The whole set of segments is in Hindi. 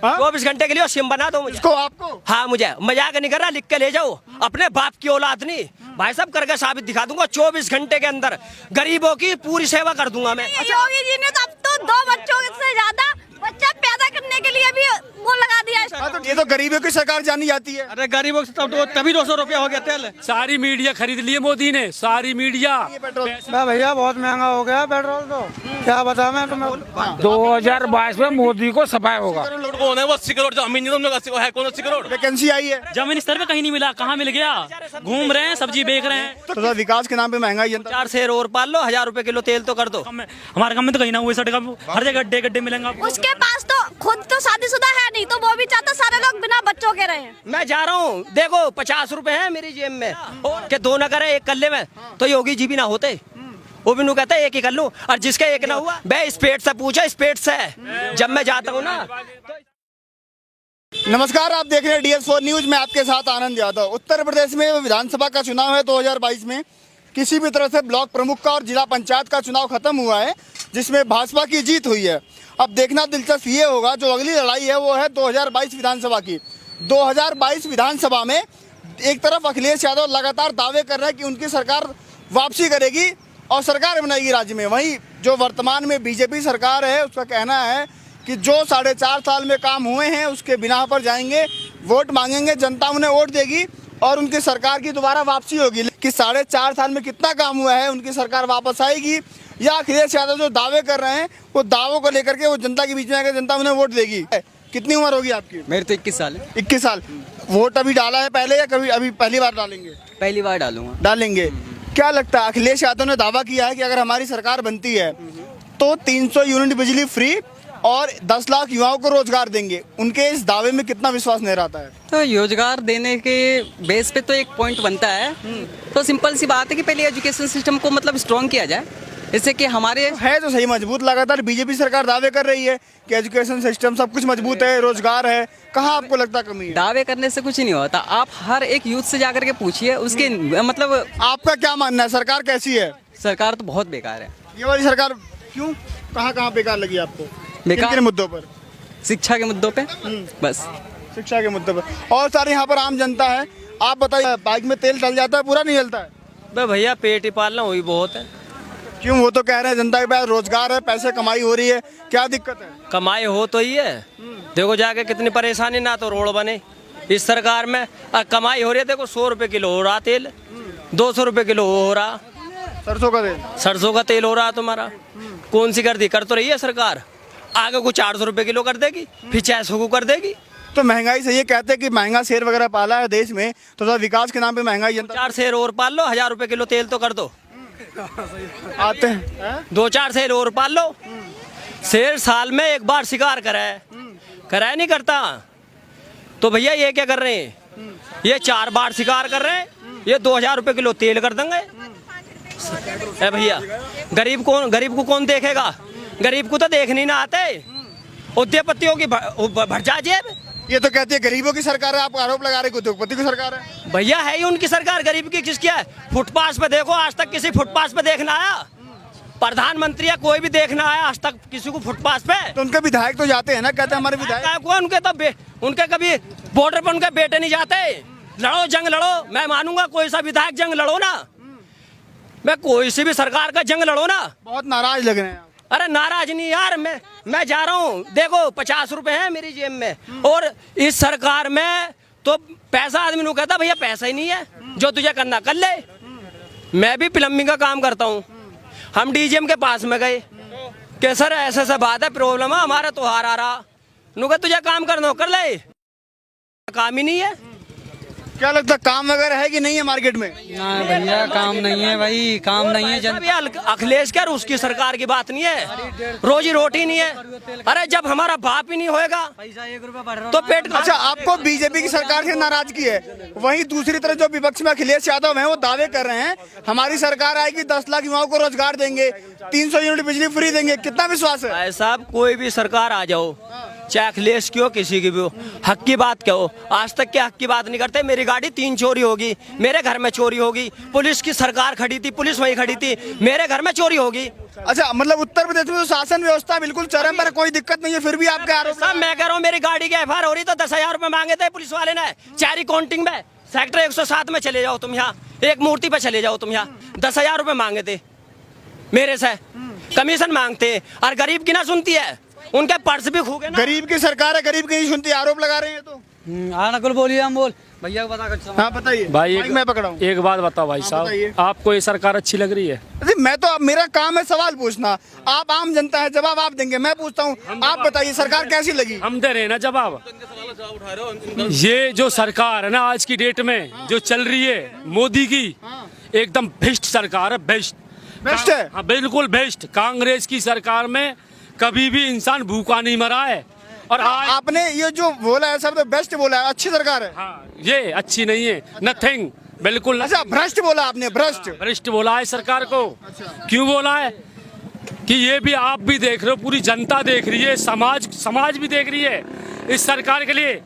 24 घंटे के लिए सिम बना दो मुझे। आपको? हाँ मुझे, मजाक नहीं कर रहा, लिख के ले जाओ, अपने बाप की औलाद नहीं भाई साहब, करके साबित दिखा दूंगा। 24 घंटे के अंदर गरीबों की पूरी सेवा कर दूंगा मैं। योगी जी ने अब तो 2 बच्चों से ज्यादा बच्चा पैदा करने के लिए भी वो लगा दिया है। तो ये तो गरीबों की सरकार जानी जाती है। अरे गरीबों से तभी 200 रुपया हो गया तेल। सारी मीडिया खरीद लिए मोदी ने, सारी मीडिया। भैया बहुत महंगा हो गया पेट्रोल, तो क्या बता मैं तुम्हें। 2022 में मोदी को सफाई होगा। कौन है वो? 80 करोड़ जमीन है, कौन 80 करोड़ वैकेंसी आई है। जमीन स्तर पे कहीं नहीं मिला, कहाँ मिल गया? घूम रहे हैं, सब्जी बेच रहे हैं। तो विकास के नाम पे महंगाई जनता। 4 शेर और पाल लो, 1000 रुपए किलो तेल तो कर दो। हमारे काम में तो कहीं ना हुए, हर जगह गड्ढे गड्ढे मिलेंगे आपको। उसके पास तो खुद तो शादीशुदा है नहीं, तो वो भी चाहता सारे लोग बिना बच्चों के रहे। मैं जा रहा हूँ, देखो 50 रुपए है मेरी जेब में, के 2 न करे 1 कर ले, मैं तो योगी जी भी ना होते, वो भी नू कहता है 1 ही कर लूं, और जिसका 1 ना हुआ मैं इस पेट से पूछा, इस पेट से जब मैं जाता हूँ ना। नमस्कार, आप देख रहे हैं DS4 न्यूज में, आपके साथ आनंद यादव। उत्तर प्रदेश में विधानसभा का चुनाव है 2022 में। किसी भी तरह से ब्लॉक प्रमुख का और जिला पंचायत का चुनाव खत्म हुआ है, जिसमें भाजपा की जीत हुई है। अब देखना दिलचस्प ये होगा, जो अगली लड़ाई है वो है 2022 विधानसभा की। 2022 विधानसभा में एक तरफ अखिलेश यादव लगातार दावे कर रहे हैं कि उनकी सरकार वापसी करेगी और सरकार बनाएगी राज्य में। वहीं जो वर्तमान में बीजेपी सरकार है, उसका कहना है कि जो 4.5 साल में काम हुए हैं उसके बिना पर जाएंगे, वोट मांगेंगे, जनता उन्हें वोट देगी और उनकी सरकार की दोबारा वापसी होगी। कि 4.5 साल में कितना काम हुआ है, उनकी सरकार वापस आएगी, या अखिलेश यादव जो दावे कर रहे हैं वो दावों को लेकर के वो जनता के बीच में आकर जनता उन्हें वोट देगी। कितनी उम्र होगी आपकी? मेरे तो 21 साल है। 21 साल। वोट अभी डाला है पहले या कभी अभी पहली बार डालेंगे? पहली बार डालूंगा। डालेंगे। क्या लगता है, अखिलेश यादव ने दावा किया है कि अगर हमारी सरकार बनती है तो 300 यूनिट बिजली फ्री और 10 लाख युवाओं को रोजगार देंगे। उनके इस दावे में कितना विश्वास नहीं रहता है? तो रोजगार देने के बेस पे तो एक पॉइंट बनता है। तो सिंपल सी बात है कि पहले एजुकेशन सिस्टम को मतलब स्ट्रॉन्ग किया जाए, इससे कि हमारे है तो सही मजबूत। लगातार बीजेपी सरकार दावे कर रही है कि एजुकेशन सिस्टम सब कुछ मजबूत है, रोजगार है। कहाँ आपको लगता कमी है? दावे करने से कुछ नहीं होता। आप हर एक यूथ से जाकर के पूछिए उसके मतलब। आपका क्या मानना है, सरकार कैसी है? सरकार तो बहुत बेकार है। ये वाली सरकार क्यों, कहाँ बेकार लगी आपको? किन मुद्दों पर? शिक्षा के मुद्दों पे बस। शिक्षा के मुद्दे पर। और सारे यहाँ पर आम जनता है। आप बताइए, बाइक में तेल डल जाता है, पूरा नहीं जलता है? भैया पेट ही पालना वही बहुत है। क्यों? वो तो कह रहे हैं जनता के पास रोजगार है, पैसे कमाई हो रही है, क्या दिक्कत है? कमाई हो तो ही है, देखो जाके कितनी परेशानी, ना तो रोड बने इस सरकार में, और कमाई हो रही है। देखो 100 रुपए किलो हो रहा तेल, 200 रुपए किलो हो रहा सरसों का तेल। सरसों का तेल हो रहा तुम्हारा। कौन सी कर दी? कर तो रही है सरकार, आगे को 400 रुपए किलो कर देगी, फिर 600 को कर देगी। तो महंगाई से ये कहते हैं कि महंगा शेर वगैरह पाला है देश में, तो विकास के नाम पे महंगाई जनता। 4 शेर और पाल लो, 1000 रुपए किलो तेल तो कर दो। आते हैं 2-4 शेर और पाल लो। शेर साल में एक बार शिकार कराए नहीं करता, तो भैया ये क्या कर रहे हैं? ये 4 बार शिकार कर रहे हैं, ये 2000 रुपए किलो तेल कर देंगे। भैया गरीब को कौन देखेगा? गरीब को तो देखने ना आते, उद्योगपतियों की भर जा जेब। ये तो कहते हैं गरीबों की सरकार है, आप आरोप लगा रहे हैं उद्योगपति की सरकार है। भैया है ही उनकी सरकार, गरीब की किसकी है? फुटपाथ पे देखो, आज तक किसी फुटपाथ पे देखना आया? प्रधानमंत्री या कोई भी देखना आया आज तक किसी को फुटपाथ पे? तो उनके विधायक तो जाते हैं ना, कहते हैं हमारे विधायक। उनके तो उनके कभी बॉर्डर पर उनके बेटे नहीं जाते? लड़ो, जंग लड़ो, मैं मानूंगा कोई सा विधायक जंग लड़ो ना, मैं कोई सी भी सरकार का जंग लड़ो ना। बहुत नाराज लग रहे हैं। अरे नाराज नहीं यार, मैं जा रहा हूँ, देखो 50 रुपए है मेरी जेब में, और इस सरकार में तो पैसा आदमी को कहता भैया पैसा ही नहीं है, जो तुझे करना कर ले। मैं भी प्लम्बिंग का काम करता हूँ, हम DGM के पास में गए कि सर ऐसा बात है, प्रॉब्लम है, हमारा त्योहार आ रहा, नुका तुझे काम करना हो कर ले, काम ही नहीं है। क्या लगता है, काम वगैरह है कि नहीं है मार्केट में? ना भैया काम नहीं है भाई, काम नहीं है। अखिलेश क्या, उसकी सरकार की बात नहीं है, रोजी रोटी नहीं है। अरे जब हमारा बाप ही नहीं होएगा तो पेट। अच्छा, आपको बीजेपी की सरकार से नाराजगी है, वहीं दूसरी तरफ जो विपक्ष में अखिलेश यादव हैं वो दावे कर रहे हैं हमारी सरकार आएगी, 10 लाख युवाओं को रोजगार देंगे, 300 यूनिट बिजली फ्री देंगे। कितना विश्वास है? भाई साहब कोई भी सरकार आ जाओ, चैकलेस की हो किसी की भी हो, हक की बात क्या हो, आज तक के हक की बात नहीं करते। मेरी गाड़ी 3 चोरी होगी, मेरे घर में चोरी होगी, पुलिस की सरकार खड़ी थी, पुलिस वही खड़ी थी, मेरे घर में चोरी होगी। अच्छा, मतलब उत्तर प्रदेश में तो शासन व्यवस्था बिल्कुल चरम पर, कोई दिक्कत नहीं है, फिर भी आपके आरोप। साहब मैं कह रहा हूँ मेरी गाड़ी की एफआईआर हो रही तो 10,000 रुपए मांगे थे पुलिस वाले ने, चारी काउंटिंग में सेक्टर 107 में चले जाओ तुम, यहाँ एक मूर्ति पे चले जाओ तुम, यहाँ 10,000 रुपए मांगे थे मेरे से, कमीशन मांगते, और गरीब की ना सुनती है, उनके पर्स भी खूगे ना। गरीब की सरकार है, गरीब की नहीं सुनती, आरोप लगा रहे हैं तो। नकुल बोलिए, हम बोल भैया को बता कर। हाँ बताइए भाई माइक मैं पकड़ा हूँ। एक बात बताओ भाई बताइए। साहब, आपको ये सरकार अच्छी लग रही है? अरे मैं तो, मेरा काम है सवाल पूछना, आप आम जनता है, जवाब आप देंगे, मैं पूछता हूँ आप बताइए सरकार कैसी लगी? हम दे रहे हैं ना जवाब। ये जो सरकार है ना आज की डेट में जो चल रही है मोदी की, एकदम बेस्ट सरकार है, बेस्ट बेस्ट है। हाँ बिल्कुल बेस्ट। कांग्रेस की सरकार में कभी भी इंसान भूखा नहीं मरा है। और आज आपने ये जो बोला है सब तो बेस्ट बोला है, अच्छी सरकार है। हाँ, ये अच्छी नहीं है, नथिंग, बिल्कुल अच्छा, भ्रष्ट बोला आपने, भ्रष्ट। भ्रष्ट बोला है सरकार को। क्यों बोला है? कि ये भी आप भी देख रहे हो, पूरी जनता देख रही है, समाज भी देख रही है। इस सरकार के लिए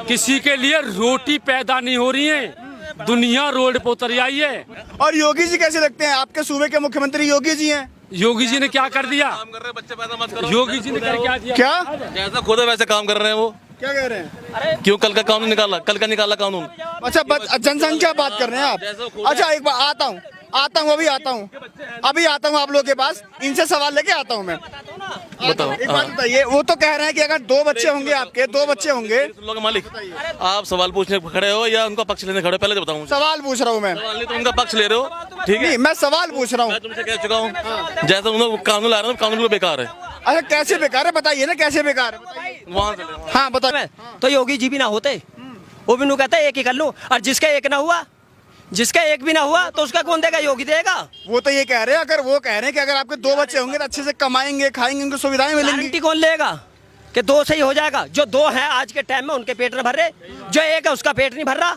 किसी के लिए रोटी पैदा नहीं हो रही है, दुनिया रोड पर उतर आई है। और योगी जी कैसे लगते हैं? आपके सूबे के मुख्यमंत्री योगी जी हैं। योगी जी ने क्या कर दिया? काम कर रहे हैं, बच्चे पैदा मत करो। योगी जी ने क्या दिया? क्या जैसा खुद है वैसे काम कर रहे हैं वो। क्या कह रहे हैं? क्यों कल का कानून निकाला, कल का निकाला कानून? अच्छा, जनसंख्या बात कर रहे हैं आप। अच्छा, एक बार आता हूँ, अभी आता हूँ आप लोग के पास, इनसे सवाल लेके आता हूँ मैं। बताओ। एक बात बताइए, वो तो कह रहे हैं कि अगर 2 बच्चे होंगे, आपके 2 बच्चे होंगे। लोग मालिक, आप सवाल पूछने खड़े हो या उनका पक्ष लेने खड़े हो? पहले तो बताऊँ। सवाल पूछ रहा हूँ मैं। सवाल नहीं तो उनका पक्ष ले रहे हो, ठीक है? नहीं, मैं सवाल पूछ रहा हूँ। मैं तुमसे कह चुका हूँ, जैसा उन्होंने कानून ला रहे हैं कानून बेकार है। अच्छा, कैसे बेकार है बताइए ना, कैसे बेकार है? वहाँ से ले। हाँ बताइए। तो योगी जी भी ना होते, वो भी नू कहते एक ही कर लूं, और जिसका एक ना हुआ, जिसका एक भी ना हुआ तो उसका कौन देगा? योगी देगा। वो तो ये कह रहे हैं, अगर वो कह रहे हैं कि अगर आपके 2 बच्चे होंगे तो अच्छे से कमाएंगे, खाएंगे, उनको सुविधाएं मिलेंगी। गारंटी कौन लेगा कि 2 से ही हो जाएगा? जो 2 है आज के टाइम में उनके पेट नहीं भर रहे, जो 1 है उसका पेट नहीं भर रहा,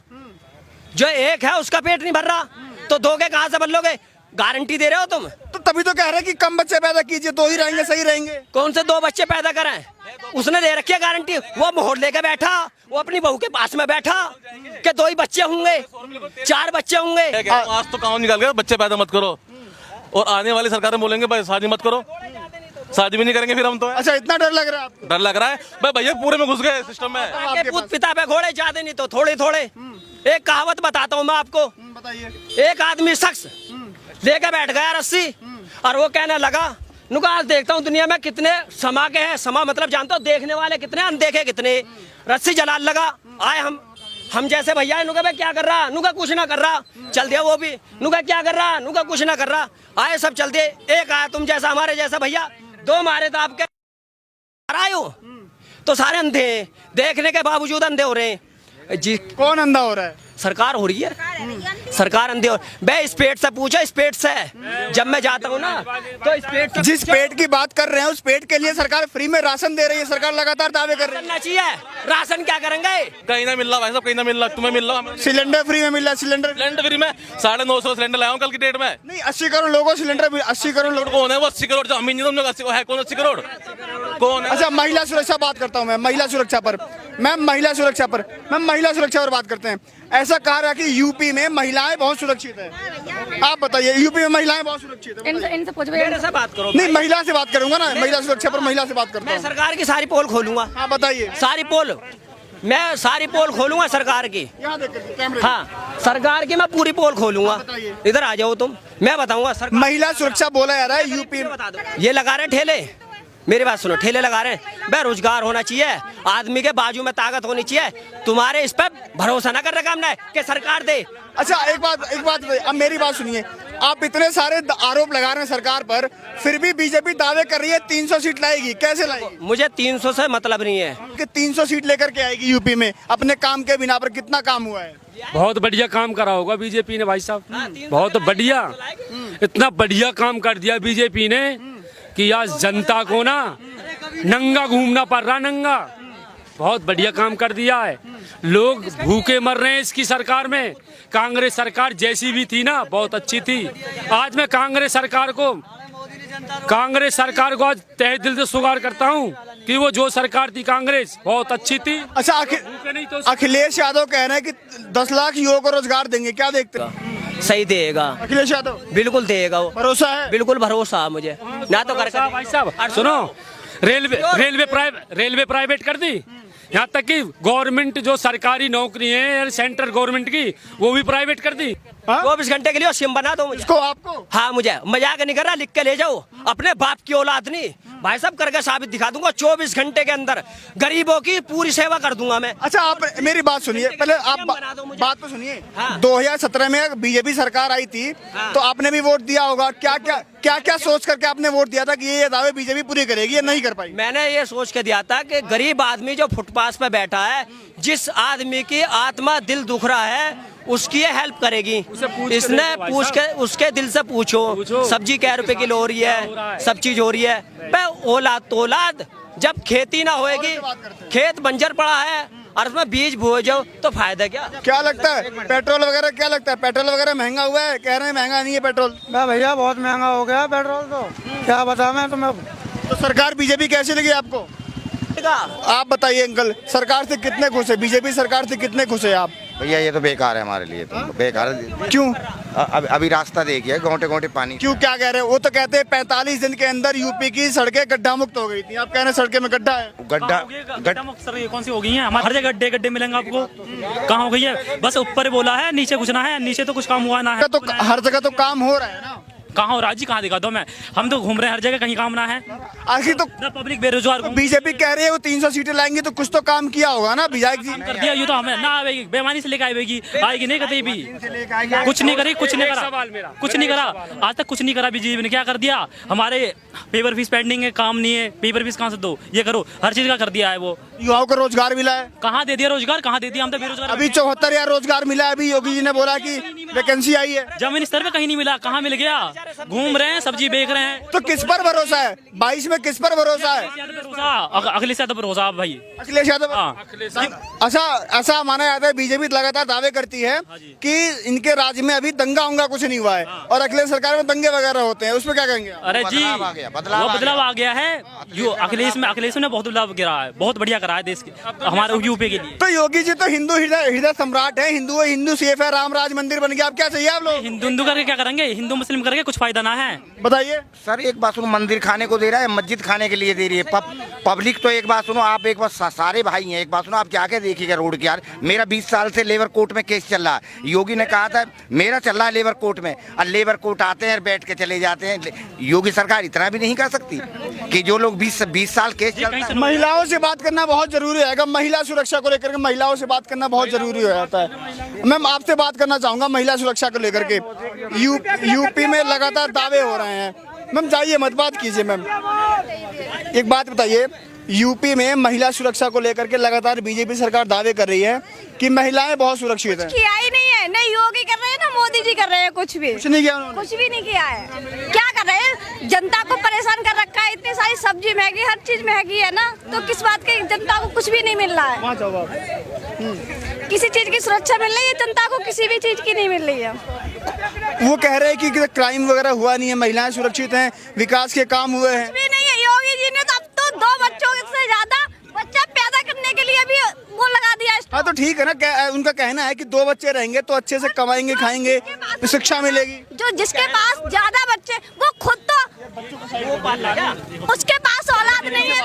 जो 1 है उसका पेट नहीं भर रहा, तो 2 के कहां से भर लोगे? गारंटी दे रहे हो तुम? तो तभी तो कह रहे हैं कि कम बच्चे पैदा कीजिए, 2 ही रहेंगे, सही रहेंगे। कौन से 2 बच्चे पैदा करें? उसने दे रखी है गारंटी, वो मोहर लेके बैठा, वो अपनी बहू के पास में बैठा कि 2 ही बच्चे होंगे, 4 बच्चे होंगे। आज तो कानून निकाल गया, बच्चे पैदा मत करो, और आने वाली सरकारें बोलेंगे भाई शादी मत करो, शादी भी नहीं करेंगे फिर हम तो। अच्छा, इतना डर लग रहा है आपको? डर लग रहा है भाई, भैया पूरे में घुस गए सिस्टम में। आपके पूत पिता पे घोड़े, ज्यादा नहीं तो थोड़े थोड़े। एक कहावत बताता हूँ मैं आपको। बताइए। एक आदमी शख्स लेके बैठ गया रस्सी, और वो कहने लगा, नुका आज देखता हूँ दुनिया में कितने समा के हैं, समा मतलब जानता हूँ देखने वाले कितने, अनदेखे कितने। रस्सी जलाल लगा, आए हम जैसे भैया है, नुका भाई क्या कर रहा? नुका कुछ ना कर रहा, चल दिया वो भी। नुका क्या कर रहा? नुका कुछ ना कर रहा, आए सब चल दिए। एक आया तुम जैसा, हमारे जैसा भैया, 2 मारे तो आपके आयो, तो सारे अंधे, देखने के बावजूद अंधे हो रहे हैं जी। कौन अंधा हो रहा है? सरकार हो रही है, सरकार अंधे हो। बे इस पेट से पूछो, इस पेट से जब मैं जाता हूँ ना, तो इस पेट से जिस पेट की बात कर रहे हैं, उस पेट के लिए सरकार फ्री में राशन दे रही है, सरकार लगातार दावे कर रही है। करना चाहिए। राशन क्या करेंगे? कहीं ना मिल रहा भाई साहब, कहीं ना मिल रहा, तुम्हें मिल रहा। सिलेंडर फ्री में मिल रहा है, सिलेंडर फ्री में 950 सिलेंडर लाया हूँ कल की डेट में। नहीं, 80 करोड़ लोगों को सिलेंडर, 80 करोड़ लोग। कौन है वो 80 करोड़? जो अमीन नहीं, तुम लोग 80 है, कौन 80 करोड़ कौन है? अच्छा, महिला सुरक्षा बात करता हूँ मैं, महिला सुरक्षा पर महिला सुरक्षा पर बात करते हैं। ऐसा कहा रहा कि यूपी में महिलाएं बहुत सुरक्षित है, आप बताइए, यूपी में महिलाएं बहुत सुरक्षित है? इनसे पूछ मेरे से बात करो। नहीं, महिला से बात करूंगा ना, महिला सुरक्षा पर महिला से बात करता मैं हूँ। सरकार की सारी पोल खोलूंगा। हाँ बताइए। सारी पोल, मैं सारी पोल खोलूंगा सरकार की। यहाँ देख कर कैमरे। हाँ, सरकार की मैं पूरी पोल खोलूंगा। इधर आ जाओ तुम, मैं बताऊंगा। सरकार महिला सुरक्षा बोला जा रहा है यूपी में। बता दो, ये लगा रहे ठेले, मेरी बात सुनो, ठेले लगा रहे हैं। बेरोजगार होना चाहिए, आदमी के बाजू में ताकत होनी चाहिए। तुम्हारे इस पर भरोसा ना कर रखा हमने कि सरकार दे। अच्छा, एक बात अब मेरी बात सुनिए, आप इतने सारे आरोप लगा रहे हैं सरकार पर, फिर भी बीजेपी दावे कर रही है 300 सीट लाएगी, कैसे लाएगी? मुझे 300 से मतलब नहीं है कि 300 सीट लेकर के आएगी यूपी में, अपने काम के बिना पर। कितना काम हुआ है? बहुत बढ़िया काम करा होगा बीजेपी ने भाई साहब, बहुत बढ़िया, इतना बढ़िया काम कर दिया बीजेपी ने कि आज जनता को ना नंगा घूमना पड़ रहा, नंगा। बहुत बढ़िया काम कर दिया है। लोग भूखे मर रहे हैं इसकी सरकार में। कांग्रेस सरकार जैसी भी थी ना, बहुत अच्छी थी। आज मैं कांग्रेस सरकार को आज तहे दिल से शुक्र करता हूँ कि वो जो सरकार थी कांग्रेस बहुत अच्छी थी। अच्छा भूखे नहीं तो अखिलेश यादव कह रहे हैं कि 10 लाख युवाओं को रोजगार देंगे, क्या देखते हैं? सही देगा, अखिलेश यादव बिल्कुल देगा वो, भरोसा है? बिल्कुल भरोसा है मुझे। ना तो कर भाई साहब सुनो, रेलवे प्राइवेट कर दी, यहाँ तक कि गवर्नमेंट जो सरकारी नौकरी है सेंट्रल गवर्नमेंट की वो भी प्राइवेट कर दी। 24 घंटे के लिए सिम बना दो मुझे। इसको आपको? हाँ मुझे, मजाक नहीं कर रहा, लिख के ले जाओ, अपने बाप की औलाद नहीं भाई साहब, करके साबित दिखा दूंगा। 24 घंटे के अंदर गरीबों की पूरी सेवा कर दूंगा मैं। अच्छा आप मेरी बात सुनिए, पहले आप बना दो मुझे। बात तो सुनिए। हाँ। 2017 में बीजेपी सरकार आई थी, हाँ। तो आपने भी वोट दिया होगा। क्या सोच करके आपने वोट दिया था कि ये दावे बीजेपी पूरी करेगी या नहीं कर पाई? मैंने ये सोच के दिया था कि गरीब आदमी जो फुटपाथ पे बैठा है, जिस आदमी की आत्मा दिल दुख रहा है, उसकी ये हेल्प करेगी। इसने पूछ के उसके दिल से पूछो, सब्जी क्या रुपए किलो हो रही है, सब चीज हो रही है। औलाद तो औलाद, जब खेती ना होएगी, खेत बंजर पड़ा है और उसमें बीज बोए जाओ तो फायदा क्या लगता है पेट्रोल वगैरह, क्या लगता है पेट्रोल वगैरह महंगा हुआ है? कह रहे हैं महंगा नहीं है पेट्रोल। भैया बहुत महंगा हो गया पेट्रोल तो, क्या बता मैं तुम्हें। तो सरकार बीजेपी कैसी लगी आपको? आप बताइए अंकल, सरकार से कितने खुश है? बीजेपी सरकार से कितने खुश है आप? भैया ये तो बेकार है हमारे लिए, तो बेकार है। क्यों? अभी रास्ता देखिए, गोटे गोटे पानी। क्यों, क्या कह रहे हैं? वो तो कहते हैं 45 दिन के अंदर यूपी की सड़कें गड्ढा मुक्त हो गई थी, आप कह रहे हैं सड़कें में गड्ढा है। गड्ढा मुक्त सर कौन सी हो गई है? हमारे हर जगह गड्ढे मिलेंगे आपको, कहाँ हो गई है? बस ऊपर बोला है, नीचे कुछ ना है, नीचे तो कुछ काम हुआ ना है। तो हर जगह तो काम हो रहा है ना। कहाँ हो रहा जी, कहाँ दिखा दो मैं, हम तो घूम रहे हैं हर जगह, कहीं काम ना है। आखिर तो पब्लिक बेरोजगार बीजेपी कह रही है वो 300 सीटें लाएंगी, तो कुछ तो काम किया होगा ना विधायक जी। कर दिया, ये तो हमें ना आएगी, बेमानी से लेकर आएगी, आएगी नहीं कभी भी, कुछ नहीं करी, कुछ नहीं करा, कुछ नहीं करा आज तक, कुछ नहीं करा बीजेपी ने। क्या कर दिया? हमारे पेपर फीस पेंडिंग है, काम नहीं है, पेपर फीस कहाँ से दो, ये करो, हर चीज का कर दिया है वो। युवाओं को रोजगार मिला है? कहाँ दे दिया रोजगार, कहाँ दे दिया? हम तो बेरोजगार। अभी 74,000 रोजगार मिला है, अभी योगी जी ने बोला कि वैकेंसी आई है। जमीन स्तर पे कहीं नहीं मिला, कहाँ मिल गया? घूम रहे हैं, सब्जी बेच रहे हैं। तो किस पर भरोसा है? 22 में किस पर भरोसा है? अखिलेश यादव पर भरोसा भाई, अखिलेश यादव। ऐसा माना जाता है, बीजेपी लगातार दावे करती है कि इनके राज्य में अभी दंगा उंगा कुछ नहीं हुआ है, और अखिलेश सरकार में दंगे वगैरह होते हैं, उसमें क्या कहेंगे? अरे जी बदलाव आ गया है, अखिलेश ने बहुत बदलाव गिरा है, बहुत बढ़िया करा है देश के, हमारे यूपी के लिए। तो योगी जी तो हिंदू हृदय सम्राट है, हिंदू सेफ है, राम राज मंदिर बन गया, अब क्या चाहिए आप लोग? हिंदू करके क्या करेंगे? हिंदू मुस्लिम करके कुछ फायदा ना है। बताइए सर, एक बात सुनो, मंदिर खाने को दे रहा है, मस्जिद खाने के लिए दे रही है पब्लिक। तो एक बात सुनो, आप एक बार सारे भाई हैं, एक बात सुनो, आप क्या देखिएगा रोड की यार। मेरा 20 साल से लेबर कोर्ट में केस चल रहा है, योगी ने कहा था मेरा चल रहा है लेबर कोर्ट में, और लेबर कोर्ट आते हैं बैठ के चले जाते हैं। योगी सरकार इतना भी नहीं कर सकती कि जो लोग 20 साल केस चल रहा है। महिलाओं से बात करना बहुत जरूरी है, महिला सुरक्षा को लेकर के महिलाओं से बात करना बहुत जरूरी हो जाता है। मैम आपसे बात करना चाहूंगा महिला सुरक्षा को लेकर के, यूपी में लगातार दावे हो रहे हैं। मैम जाइए मत बात कीजिए। मैम एक बात बताइए, यूपी में महिला सुरक्षा को लेकर के लगातार बीजेपी सरकार दावे कर रही है कि महिलाएं बहुत सुरक्षित हैं। किया ही नहीं है, नहीं योगी कर रहे हैं ना मोदी जी कर रहे हैं, कुछ भी नहीं किया उन्होंने, कुछ भी नहीं किया है। क्या कर रहे हैं? जनता को परेशान कर रखा है, इतनी सारी सब्जी महंगी, हर चीज महंगी है ना, तो किस बात की जनता को कुछ भी नहीं मिल रहा है। किसी चीज की सुरक्षा मिल रही है जनता को, किसी भी चीज की नहीं मिल रही है। वो कह रहे हैं कि क्राइम वगैरह हुआ नहीं है, महिलाएं सुरक्षित हैं, विकास के काम हुए हैं। कुछ भी नहीं है। योगी जी ने तो अब तो 2 बच्चों से ज्यादा बच्चा पैदा करने के लिए भी वो लगा दिया। हाँ तो ठीक है ना, उनका कहना है कि 2 बच्चे रहेंगे तो अच्छे से कमाएंगे, खाएंगे, शिक्षा मिलेगी। जो जिसके पास ज्यादा बच्चे, वो खुद तो उसके पास औलाद नहीं है,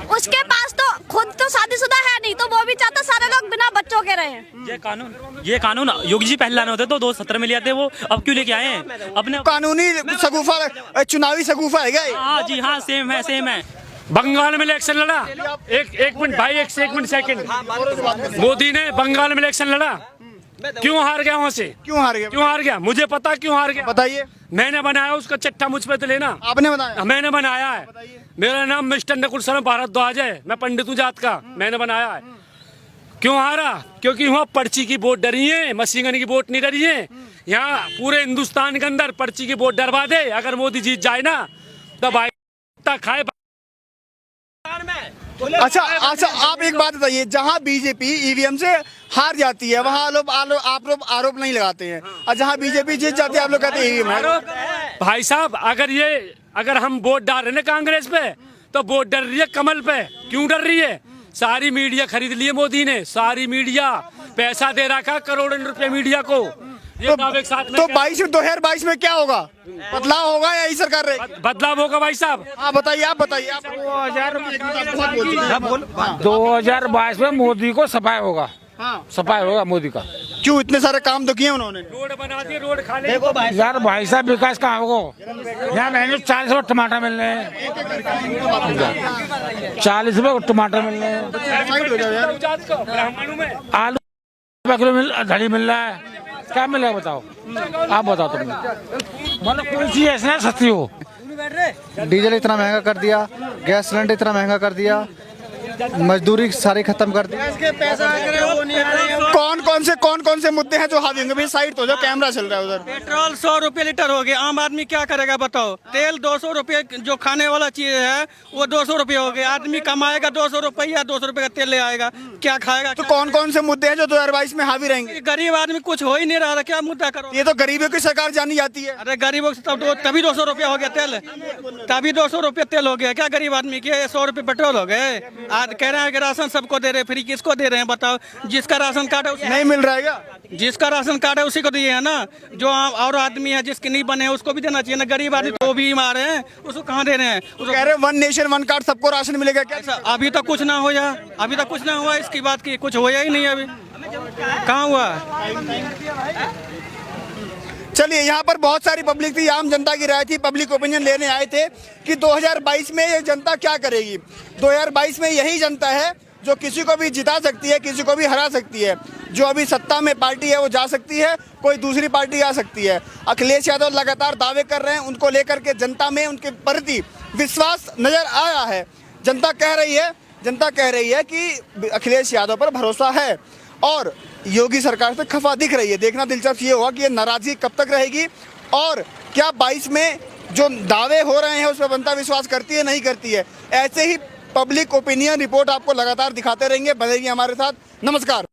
उसके पास तो खुद तो शादीशुदा है नहीं, तो वो भी चाहता सारे लोग बिना बच्चों के रहे। ये कानून योगी जी पहले लाने होते तो 2017 में ले आते, वो अब क्यों लेके आए हैं? अपने कानूनी सगुफा, चुनावी सगुफा है क्या? हाँ जी हाँ, सेम है। बंगाल में इलेक्शन लड़ा, एक मिनट भाई, एक मिनट सेकंड। मोदी ने बंगाल में इलेक्शन लड़ा, क्यों हार गया? वहाँ से क्यों हार गया? मुझे पता क्यों हार गया, बताइए। मैंने बनाया, उसका चट्टा मुझ पे तो लेना। आपने बनाया? मैंने बनाया है। मेरा नाम मिस्टर नकुल शर्मा भारद्वाज है, मैं पंडित हूँ जात का, मैंने बनाया है। क्यों हारा? क्योंकि वहाँ पर्ची की वोट डरी है, मशीन गन की वोट नहीं डरी है। यहाँ पूरे हिंदुस्तान के अंदर पर्ची की वोट डरवा दे, अगर मोदी जीत जाए ना तो भाई खाए। अच्छा आप एक बात बताइए, जहाँ बीजेपी ईवीएम से हार जाती है वहाँ आरोप नहीं लगाते हैं, और जहाँ बीजेपी जीत जाती है आप लोग कहते हैं ईवीएम है। भाई साहब, अगर हम वोट डाल रहे हैं कांग्रेस पे, तो वोट डर रही है कमल पे। क्यों डर रही है? सारी मीडिया खरीद ली है मोदी ने, सारी मीडिया पैसा दे रखा करोड़ों रुपए मीडिया को। ये एक साथ में तो 2022 में क्या होगा? बदलाव होगा या यही सरकार रहेगी? बदलाव होगा भाई साहब। हाँ बताइए, आप बताइए। आप 2022 में मोदी को सफाई होगा। हाँ, सफाई होगा मोदी का। क्यों? इतने सारे काम तो किए उन्होंने। रोड बना दिए, रोड खा ले। यार भाई साहब विकास कहाँ होगा? यहाँ मैंने 40 रुपये टमाटर मिल रहे हैं, 40 रुपये टमाटर मिल रहे हैं, ब्राह्मणों में आलू किलो धड़ी मिल रहा है। क्या मिलेगा बताओ? आप बताओ तुमने, मतलब कोई चीज ऐसी ना सस्ती हो। डीजल इतना महंगा कर दिया, गैस सिलेंडर इतना महंगा कर दिया, मजदूरी सारी खत्म कर दी। कौन कौन से मुद्दे हैं जो हावी होंगे? भाई साइड तो जो कैमरा चल रहा है उधर। पेट्रोल 100 रुपये लीटर हो गया, आम आदमी क्या करेगा बताओ? तेल 200 रुपये, जो खाने वाला चीज है वो 200 रुपये हो गया। आदमी कमाएगा 200 रुपया, 200 रुपये का तेल ले आएगा, क्या खाएगा? तो कौन से मुद्दे हैं जो 2022 में हावी रहेंगे? गरीब आदमी कुछ हो ही नहीं रहा, क्या मुद्दा करो? ये तो गरीबों की सरकार जानी जाती है। अरे गरीबों से तभी 200 रुपया हो गया तेल, तभी 200 रुपये तेल हो गया। क्या गरीब आदमी के 100 रुपये पेट्रोल हो गए? आज कह रहे हैं कि राशन सबको दे रहे हैं, फ्री किसको दे रहे हैं बताओ? जिसका राशन कार्ड है नहीं मिल रहा है क्या? जिसका राशन कार्ड है उसी को दिए है ना। जो और आदमी है जिसके नहीं बने हैं उसको भी देना चाहिए ना। गरीब आदमी तो भी मार रहे हैं, उसको कहाँ दे रहे हैं? कह रहे 1 नेशन 1 कार्ड, सबको राशन मिलेगा क्या? अभी तक कुछ ना हो, अभी तक कुछ ना हुआ इसकी बात की, कुछ होया ही नहीं अभी। कहाँ हुआ? चलिए, यहाँ पर बहुत सारी पब्लिक थी, आम जनता की राय थी, पब्लिक ओपिनियन लेने आए थे कि 2022 में ये जनता क्या करेगी। 2022 में यही जनता है जो किसी को भी जिता सकती है, किसी को भी हरा सकती है। जो अभी सत्ता में पार्टी है वो जा सकती है, कोई दूसरी पार्टी आ सकती है। अखिलेश यादव लगातार दावे कर रहे हैं, उनको लेकर के जनता में उनके प्रति विश्वास नजर आया है। जनता कह रही है कि अखिलेश यादव पर भरोसा है और योगी सरकार से खफा दिख रही है। देखना दिलचस्प ये होगा कि ये नाराजगी कब तक रहेगी और क्या 22 में जो दावे हो रहे हैं उस पर जनता विश्वास करती है, नहीं करती है। ऐसे ही पब्लिक ओपिनियन रिपोर्ट आपको लगातार दिखाते रहेंगे। बनेगी हमारे साथ। नमस्कार।